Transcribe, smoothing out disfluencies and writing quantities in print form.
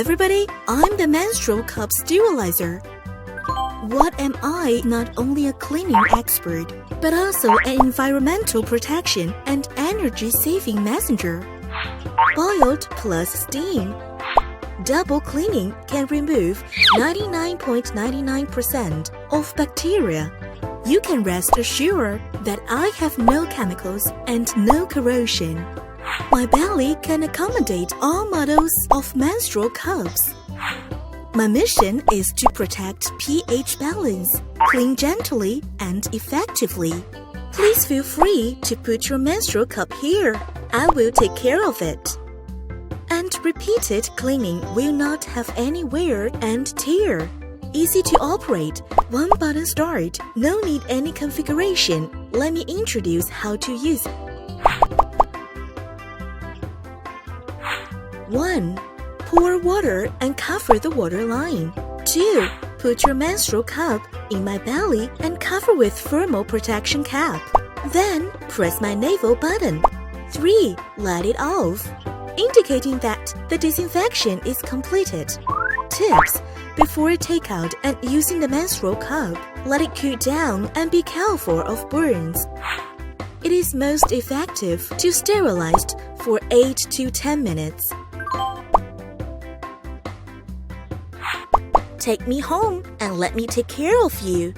everybody, I'm the Menstrual Cup Sterilizer. What am I? Not only a cleaning expert, but also an environmental protection and energy-saving messenger. Boiled plus steam. Double cleaning can remove 99.99% of bacteria. You can rest assured that I have no chemicals and no corrosion. My belly can accommodate all models of menstrual cups. My mission is to protect pH balance, clean gently and effectively. Please feel free to put your menstrual cup here. I will take care of it. And repeated cleaning will not have any wear and tear. Easy to operate, one button start, no need any configuration. Let me introduce how to use it. 1. Pour water and cover the water line. 2. Put your menstrual cup in my belly and cover with thermal protection cap. Then press my navel button. 3. Let it off, indicating that the disinfection is completed. Tips: before takeout and using the menstrual cup, let it cool down and be careful of burns. It is most effective to sterilize for 8 to 10 minutes. Take me home and let me take care of you.